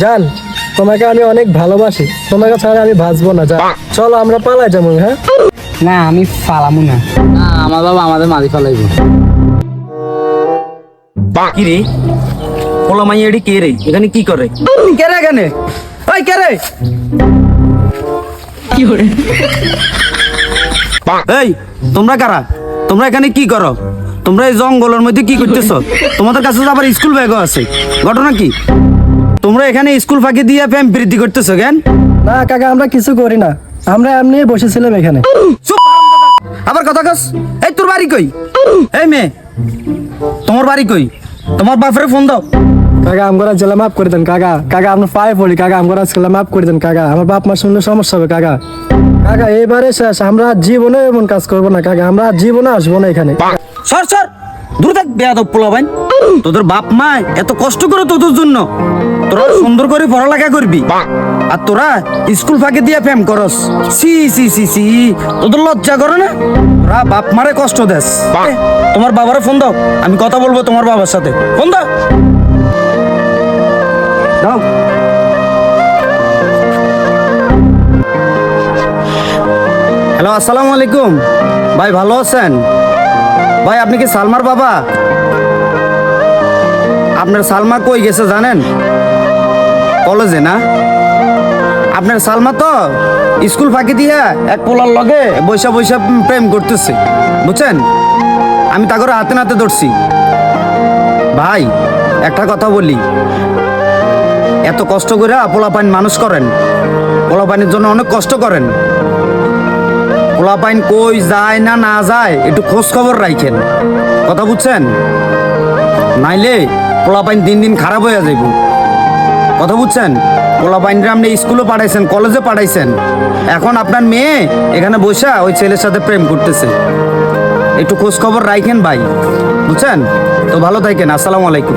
জান, তোমাকে আমি অনেক ভালোবাসি, তোমাকে ছাড়া আমি বাঁচবো না। যা, চলো আমরা পালাই যাবো। হ্যাঁ, না আমি ফালামু না। না আমার বাবা আমাদের মাঝি ফেলাইব। কি রে পোলা মাই এডি কে রে? এখানে কি করে? কে রে এখানে? ওই কে রে? এই তোমরা কারা? তোমরা এখানে কি করো? তোমরা এই জঙ্গলের মধ্যে কি করতেছো? তোমাদের কাছে তো আবার স্কুল ব্যাগও আছে, ঘটনা কি? তোমরা এখানে স্কুল ফাঁকি দিয়ে প্রেম প্রীতি করতেছো কেন? না কাকা, আমরা কিছু করি না, আমরা এমনি বসেছিলাম এখানে। চুপ হারামজাদা। আবার কথা কস। এই তোর বাড়ি কই? এই মেয়ে, তোমার বাড়ি কই? তোমার বাপরে ফোন দাও। কাকা আমরা জেলা মাফ করে দেন কাকা। কাকা আপনার পায়ে পড়ি কাকা, আমরা আজকে মাফ করে দেন কাকা। আমার বাপ মা শুনলে সমস্যা হবে কাকা। কাকা এবারে শেষ, আমরা আর জীবনে এমন কাজ করবো না কাকা, আমরা আর জীবনে আসবো না এখানে। সর সর, দূর থাক বেয়াদব পোলাপাইন। তোদের বাপ মা এত কষ্ট করে তোদের জন্য, তোরা সুন্দর করে পড়ালেখা করবি আর তোরা স্কুল ফাঁকি দিয়ে প্রেম করস। সি সি সি সি, তোদের লজ্জা করে না? তোরা বাপ মারে কষ্ট দেস। তোমার বাবারে ফোন দাও, আমি কথা বলবো তোমার বাবার সাথে। ফোন দাও দাও। হ্যালো, আসসালামু আলাইকুম ভাই, ভালো আছেন? ভাই আপনি কি সালমার বাবা? আপনার সালমা কই গেছে জানেন? কলেজে না? আপনার সালমা তো স্কুল ফাঁকি দিয়া এক পোলার লগে বৈশা বৈশা প্রেম করতেছে, বুঝছেন? আমি তা করে হাতে নাতে ধরছি। ভাই একটা কথা বলি, এত কষ্ট করে পোলাপাইন মানুষ করেন, পোলাপাইনের জন্য অনেক কষ্ট করেন। পোলাপাইন কই যায় না না যায় একটু খোঁজ খবর রাখেন, কথা বুঝছেন? নাইলে পোলাপাইন দিন দিন খারাপ হয়ে যাইব, কথা বুঝছেন? পোলাপাইনরা আপনি স্কুলে পাঠাইছেন, কলেজে পাঠাইছেন, এখন আপনার মেয়ে এখানে বসে ওই ছেলের সাথে প্রেম করতেছে। একটু খোঁজ খবর রাখেন ভাই, বুঝছেন? তো ভালো থাকেন, আসসালামু আলাইকুম।